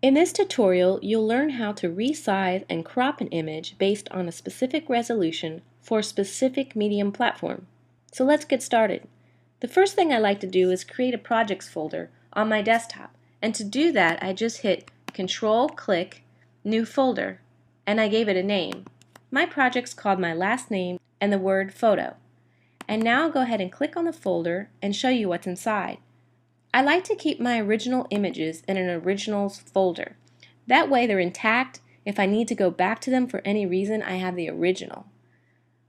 In this tutorial, you'll learn how to resize and crop an image based on a specific resolution for a specific medium platform. So let's get started. The first thing I like to do is create a projects folder on my desktop. And to do that, I just hit Control-click, New Folder, and I gave it a name. My project's called my last name and the word photo. And now I'll go ahead and click on the folder and show you what's inside. I like to keep my original images in an originals folder. That way they're intact. If I need to go back to them for any reason, I have the original.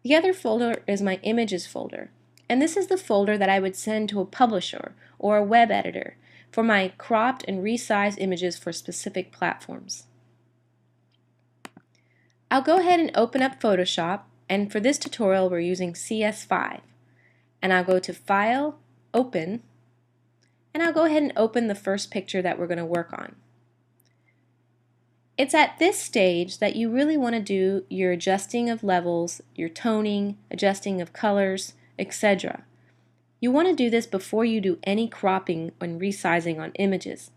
The other folder is my images folder, and this is the folder that I would send to a publisher or a web editor for my cropped and resized images for specific platforms. I'll go ahead and open up Photoshop, and for this tutorial we're using CS5. And I'll go to File, Open, and I'll go ahead and open the first picture that we're going to work on. It's at this stage that you really want to do your adjusting of levels, your toning, adjusting of colors, etc. You want to do this before you do any cropping and resizing on images.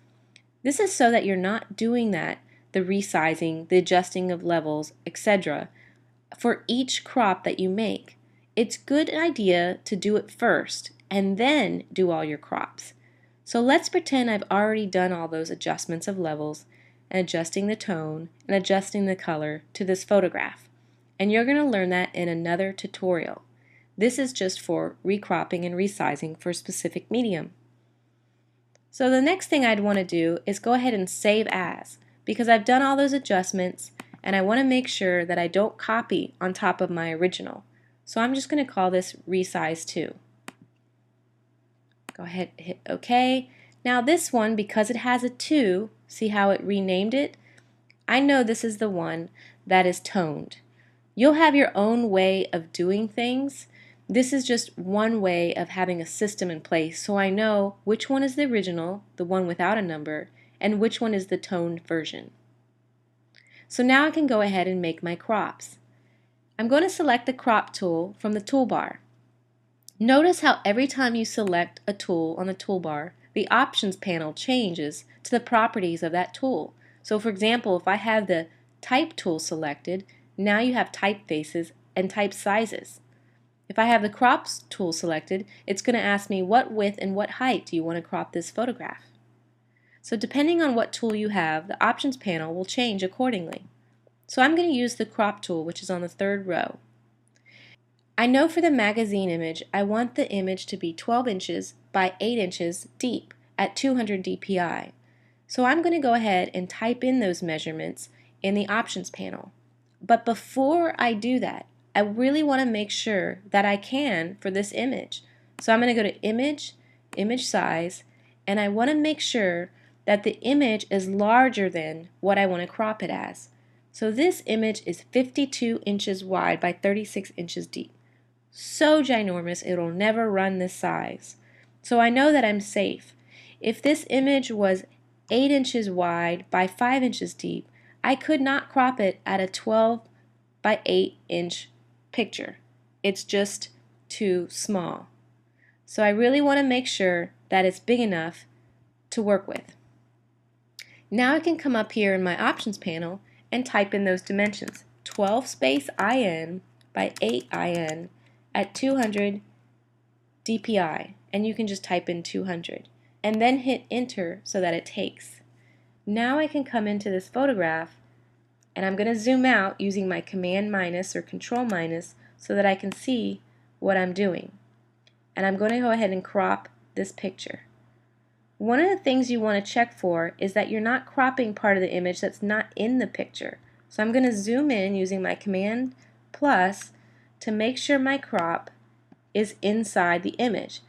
This is so that you're not doing that, the resizing, the adjusting of levels, etc. for each crop that you make. It's a good idea to do it first and then do all your crops. So let's pretend I've already done all those adjustments of levels and adjusting the tone and adjusting the color to this photograph. And you're going to learn that in another tutorial. This is just for recropping and resizing for a specific medium. So the next thing I'd want to do is go ahead and save as, because I've done all those adjustments and I want to make sure that I don't copy on top of my original. So I'm just going to call this resize 2. Go ahead and hit OK. Now this one, because it has a 2, see how it renamed it? I know this is the one that is toned. You'll have your own way of doing things. This is just one way of having a system in place, so I know which one is the original, the one without a number, and which one is the toned version. So now I can go ahead and make my crops. I'm going to select the crop tool from the toolbar. Notice how every time you select a tool on the toolbar, the options panel changes to the properties of that tool. So for example, if I have the type tool selected, now you have typefaces and type sizes. If I have the crops tool selected, it's going to ask me what width and what height do you want to crop this photograph. So depending on what tool you have, the options panel will change accordingly. So I'm going to use the crop tool, which is on the third row. I know for the magazine image, I want the image to be 12 inches by 8 inches deep at 200 dpi. So I'm going to go ahead and type in those measurements in the options panel. But before I do that, I really want to make sure that I can for this image. So I'm going to go to Image, Image Size, and I want to make sure that the image is larger than what I want to crop it as. So this image is 52 inches wide by 36 inches deep. So ginormous, it'll never run this size. So I know that I'm safe. If this image was 8 inches wide by 5 inches deep, I could not crop it at a 12 by 8 inch picture. It's just too small. So I really want to make sure that it's big enough to work with. Now I can come up here in my options panel and type in those dimensions. 12 space IN by 8 IN at 200 dpi, and you can just type in 200 and then hit enter so that it takes. Now I can come into this photograph and I'm going to zoom out using my command minus or control minus so that I can see what I'm doing. And I'm going to go ahead and crop this picture. One of the things you want to check for is that you're not cropping part of the image that's not in the picture. So I'm going to zoom in using my command plus to make sure my crop is inside the image.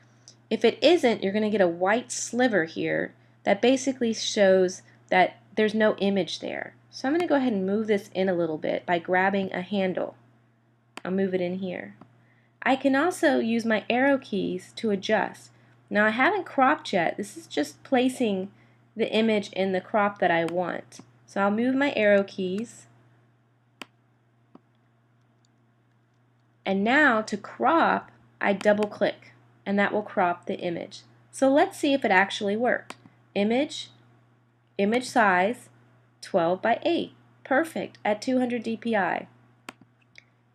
If it isn't, you're going to get a white sliver here that basically shows that there's no image there. So I'm going to go ahead and move this in a little bit by grabbing a handle. I'll move it in here. I can also use my arrow keys to adjust. Now I haven't cropped yet. This is just placing the image in the crop that I want. So I'll move my arrow keys. And now to crop, I double click and that will crop the image. So let's see if it actually worked. Image, image size, 12 by 8. Perfect, at 200 dpi.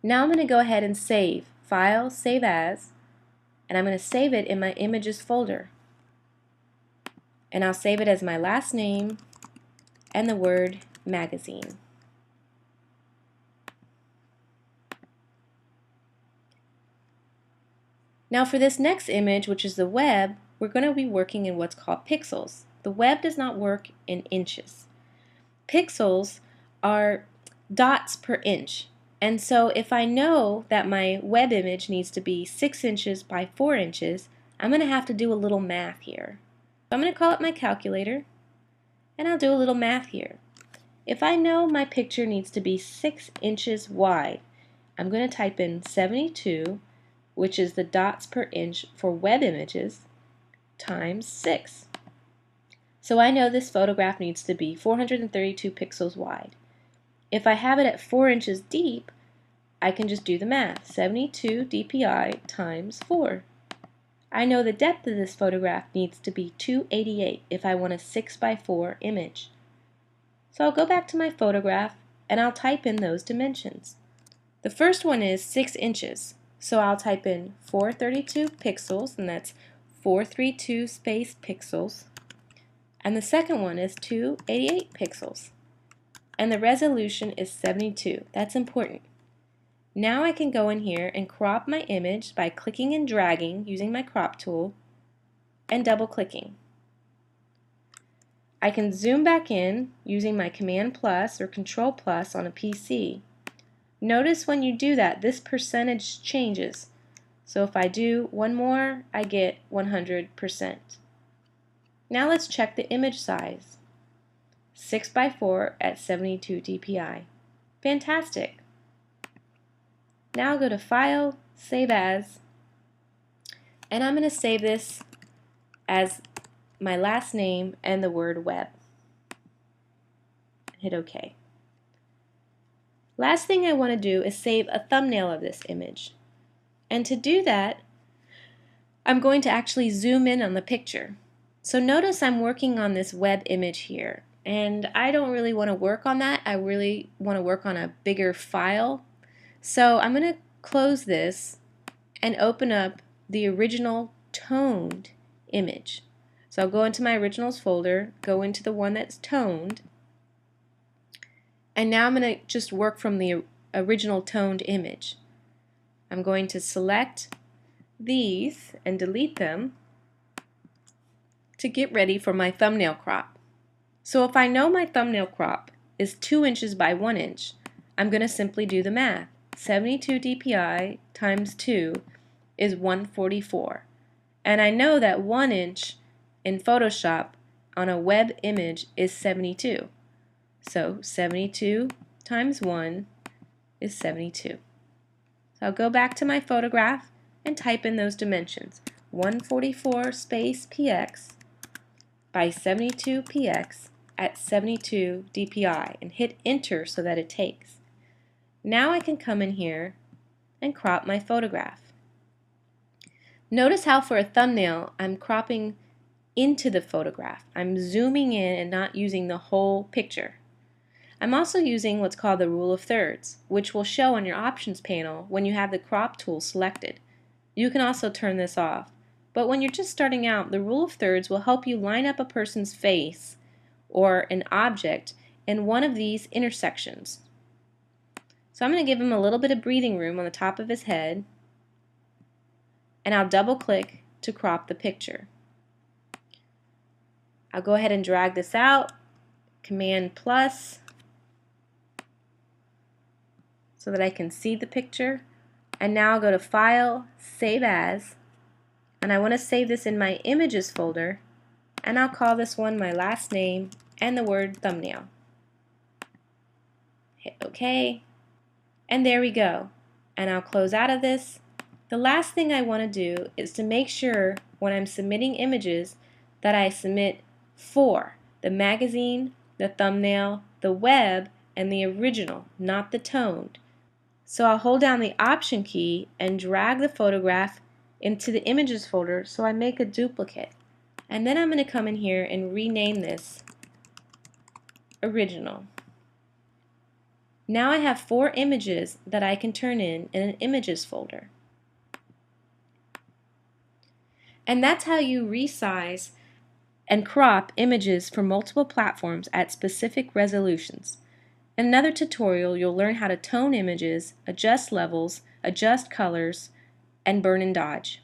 Now I'm going to go ahead and save. File, Save As, and I'm going to save it in my Images folder. And I'll save it as my last name and the word magazine. Now for this next image, which is the web, we're going to be working in what's called pixels. The web does not work in inches. Pixels are dots per inch. And so if I know that my web image needs to be 6 inches by 4 inches, I'm going to have to do a little math here. So I'm going to call up my calculator, and I'll do a little math here. If I know my picture needs to be 6 inches wide, I'm going to type in 72, which is the dots per inch for web images, times 6. So I know this photograph needs to be 432 pixels wide. If I have it at 4 inches deep, I can just do the math. 72 dpi times 4. I know the depth of this photograph needs to be 288 if I want a 6 by 4 image. So I'll go back to my photograph and I'll type in those dimensions. The first one is 6 inches. So I'll type in 432 pixels, and that's 432 space pixels. And the second one is 288 pixels. And the resolution is 72. That's important. Now I can go in here and crop my image by clicking and dragging using my crop tool and double clicking. I can zoom back in using my Command plus or Control plus on a PC. Notice when you do that, this percentage changes. So if I do one more, I get 100%. Now let's check the image size. 6 by 4 at 72 dpi. Fantastic. Now I'll go to File, Save As, and I'm going to save this as my last name and the word web. Hit OK. Last thing I want to do is save a thumbnail of this image. And to do that, I'm going to actually zoom in on the picture. So notice I'm working on this web image here. And I don't really want to work on that. I really want to work on a bigger file. So I'm going to close this and open up the original toned image. So I'll go into my originals folder, go into the one that's toned, and now I'm going to just work from the original toned image. I'm going to select these and delete them to get ready for my thumbnail crop. So if I know my thumbnail crop is 2 inches by 1 inch, I'm going to simply do the math. 72 dpi times 2 is 144. And I know that 1 inch in Photoshop on a web image is 72. So 72 times 1 is 72. So I'll go back to my photograph and type in those dimensions. 144 space px by 72 px at 72 dpi and hit enter so that it takes. Now I can come in here and crop my photograph. Notice how for a thumbnail I'm cropping into the photograph. I'm zooming in and not using the whole picture. I'm also using what's called the rule of thirds, which will show on your options panel when you have the crop tool selected. You can also turn this off. But when you're just starting out, the rule of thirds will help you line up a person's face or an object in one of these intersections. So I'm going to give him a little bit of breathing room on the top of his head, and I'll double click to crop the picture. I'll go ahead and drag this out, Command plus, so that I can see the picture. And now I'll go to File, Save As, and I want to save this in my Images folder, and I'll call this one my last name and the word thumbnail. Hit OK, and there we go. And I'll close out of this. The last thing I want to do is to make sure when I'm submitting images that I submit 4: the magazine, the thumbnail, the web, and the original, not the toned. So I'll hold down the Option key and drag the photograph into the Images folder so I make a duplicate. And then I'm going to come in here and rename this Original. Now I have 4 images that I can turn in an images folder. And that's how you resize and crop images for multiple platforms at specific resolutions. In another tutorial, you'll learn how to tone images, adjust levels, adjust colors, and burn and dodge.